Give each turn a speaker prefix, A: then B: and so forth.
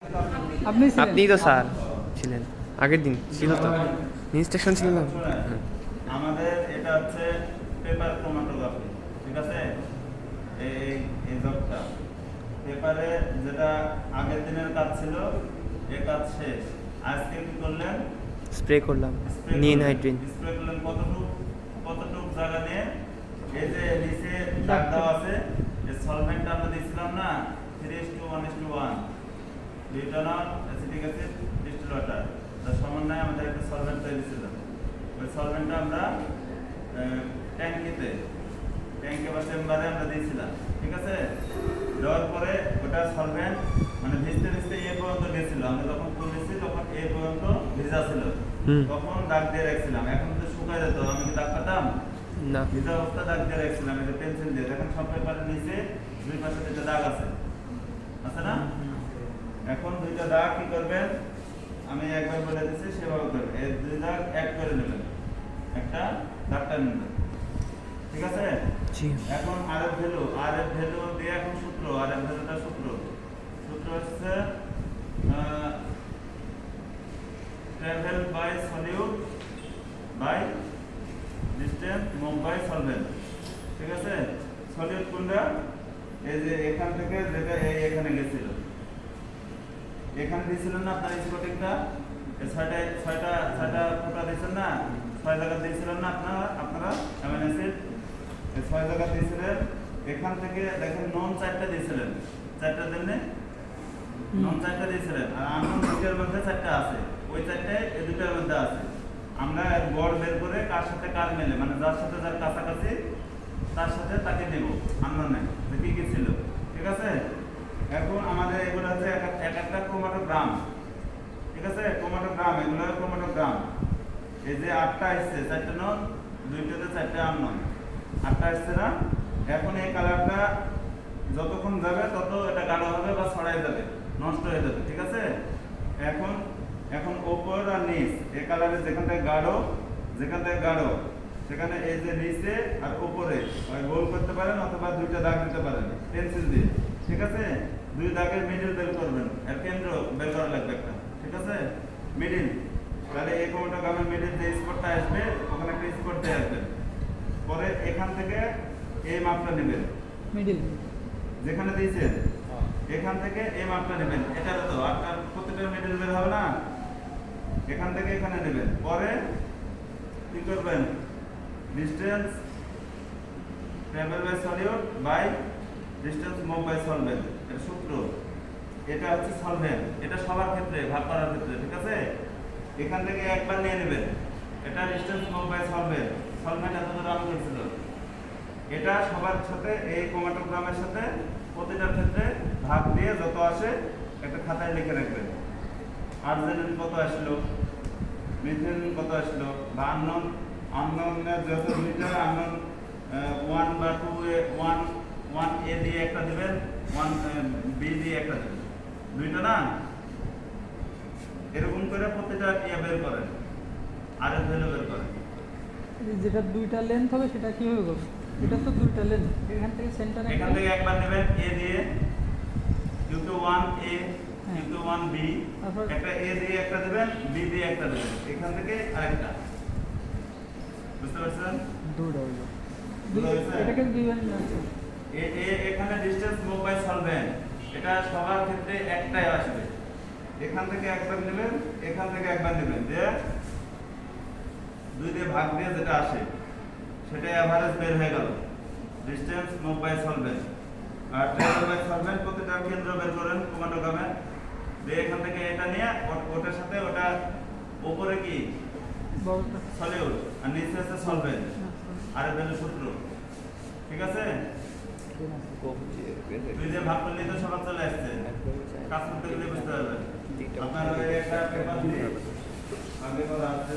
A: আপনিই তো স্যার ছিলেন আগের দিন, ছিল তো ইনস্ট্রাকশন ছিল না?
B: আমাদের এটা হচ্ছে পেপার ক্রোমাটোগ্রাফি, ঠিক আছে। এই এই জবটা পেপারে যেটা আগের দিনের কাজ ছিল, এই কাজ শেষ। আজকে কি করলেন?
A: স্প্রে করলাম নিন হাইড্রিন।
B: স্প্রে করলেন কতটুক জায়গা নিয়ে? এই যে নিচে দাগ দেওয়া আছে, এই সলভেন্টটা আমরা দিয়েছিলাম না 3:1:1 লিউটানল অ্যাসিটিক অ্যাসিড ডিস্টিল ওয়াটার, তার সমন্বয়ে আমাদের একটা সলভেন্ট তৈরি ছিল। ওই সলভেন্টটা আমরা ট্যাঙ্কে বা চেম্বারে আমরা দিয়েছিলাম, ঠিক আছে। দেওয়ার পরে ওটা সলভেন্ট মানে ভিজতে ভিজতে এ পর্যন্ত গেছিল। আমরা যখন তুলেছি তখন এ পর্যন্ত ভিজা ছিল, তখন দাগ দিয়ে রাখছিলাম। এখন তো শুকায় যেত, আমি কি দাগ পাতাম
A: না?
B: ভিজা অবস্থা দাগ দিয়ে রাখছিলাম, এই যে পেন্সিল দিয়ে। দেখেন সব পেপারের নিচে দুই পাশে দুটো দাগ আছে না? এখন দুইটা দাগ কি করবেন, আমি একবার বলে দিচ্ছি সেভাবে করবেন। এই দুই দাগ এক করে নেবেন, একটা দাগটা নেবেন, ঠিক আছে। এখন আরএফ ভ্যালু দিয়ে এখন সূত্র, আরএফ ভ্যালুটা সূত্র হচ্ছে travel by solute by distance move by solvent, ঠিক আছে। সলিউট কোনটা? এই যে এখান থেকে যেটা এখানে গেছিল, এখানে দিয়েছিলেন না আপনার স্পটিংটা, ছয়টা ফোঁটা দিয়েছেন না, 6 জায়গা দিয়েছিলেন না আপনারা অ্যামিনো অ্যাসিড, এই 6 জায়গা দিয়েছিলেন। এখান থেকে দেখেন নন 4টা দিয়েছিলেন, 4টা জন্য নন 4টা দিয়েছিলেন, আর আননোন দুইটার মধ্যে 4টা আছে, ওই 4টায় এই দুইটার মধ্যে আছে। আমরা গড় বের করে কার সাথে কার মেলে, মানে যার সাথে যার কাছাকাছি তার সাথে তাকে দেব আননোনে কি কি ছিল, ঠিক আছে। এখন আমাদের এগুলো হচ্ছে এক একটা ক্রোমাটোগ্রাম, ঠিক আছে। ক্রোমাটোগ্রাম, এগুলো ক্রোমাটোগ্রাম। এই যে 8টা আসছে, 4টা নন, 2টাতে 4টা আননোন, 8টা আসছে না। এখন এই কালারটা যতক্ষণ যাবে তত এটা গাঢ় হবে বা ছড়াই যাবে, নষ্ট হয়ে যাবে, ঠিক আছে। এখন উপর আর নিচ এই কালারের যেখান থেকে গাঢ় সেখানে এই যে নিচে আর উপরে গোল করতে পারেন অথবা দুইটা দাগ দিতে পারেন পেন্সিল দিয়ে, ঠিক আছে। দুই দাগের মিডল বের করবেন, আর কেন্দ্র বের করা লাগবে একটা, ঠিক আছে। মিডল, তাহলে এই ক্রোমাটোগ্রামের মিডল যে স্পটটা আসবে ওখানে একটা স্পট দিয়ে আসবেন। পরে এখান থেকে এই মাপটা নেবেন, মিডল যেখানে দিয়েছেন এখান থেকে এই মাপটা নেবেন। এটা তো আপনার প্রত্যেকটা মিডল বের হবে না, এখান থেকে এখানে নেবেন। পরে কি করবেন, distance travel by solute by distance move by solvent, এটা সূত্র। এটা হচ্ছে সলভেন্ট, এটা সবার ক্ষেত্রে ভাগ করার ক্ষেত্রে, ঠিক আছে। এখান থেকে একবার নিয়ে নেবেন, এটা distance move by solvent, solvent এত দূর রান করেছিল। এটা সবার সাথে এই ক্রোমাটোগ্রামের সাথে প্রতিটার ক্ষেত্রে ভাগ দিয়ে যত আসে একটা খাতায় লিখে রাখবেন। আর্জেনিন কত আসলো, মিথিন কত আসলো, বা আননোনের যত দুইটা আননোন 1 বা 2 এ 1 এ দিয়ে একটা দিবেন, 1 বি দিয়ে একটা দিবেন, দুইটা না। এরকম করে প্রত্যেকটা বের করেন, আরএফ ভ্যালু বের করেন।
C: যেটা দুইটা লেন্থ হবে সেটা কি হবে? এটা তো দুইটা লেন্থ, এখান থেকে সেন্টারে
B: এখান থেকে একবার নেবেন এ দিয়ে, কিন্তু 1 এ কিন্তু 1 বি, একটা এ দিয়ে একটা দিবেন, বি দিয়ে একটা দিবেন, এখান থেকে আরেকটা, বুঝতে পারছেন?
C: দুটো হলো এটাকে দিবেন না।
B: এখানে ডিসটেন্স মুভ বাই সলভেন্ট, এটা সবার ক্ষেত্রে একটাই আসবে। এখান থেকে একবার নেবেন, এখান থেকে একবার নেবেন, দিয়ে দুই দিয়ে ভাগ দিয়ে যেটা আসে সেটা এভারেজ বের হয়ে গেল, ডিসটেন্স মুভ বাই সলভেন্ট। আর ট্রাভেল বাই সলভেন্ট প্রতিটা কেন্দ্র বের করেন ক্রোমাটোগ্রামে, দিয়ে এখান থেকে এটা নিয়ে ওটার সাথে ওটা উপরে কি সলিউট আর নিচে আছে সলভেন্ট, আর ভ্যালু সূত্র, ঠিক আছে। দুই দিয়ে ভাগ করলে তো সবার চলে আসছে, কাজ করতে গেলে বুঝতে পারবেন। আপনার একটা পেপার দিয়ে আগে করা আছে।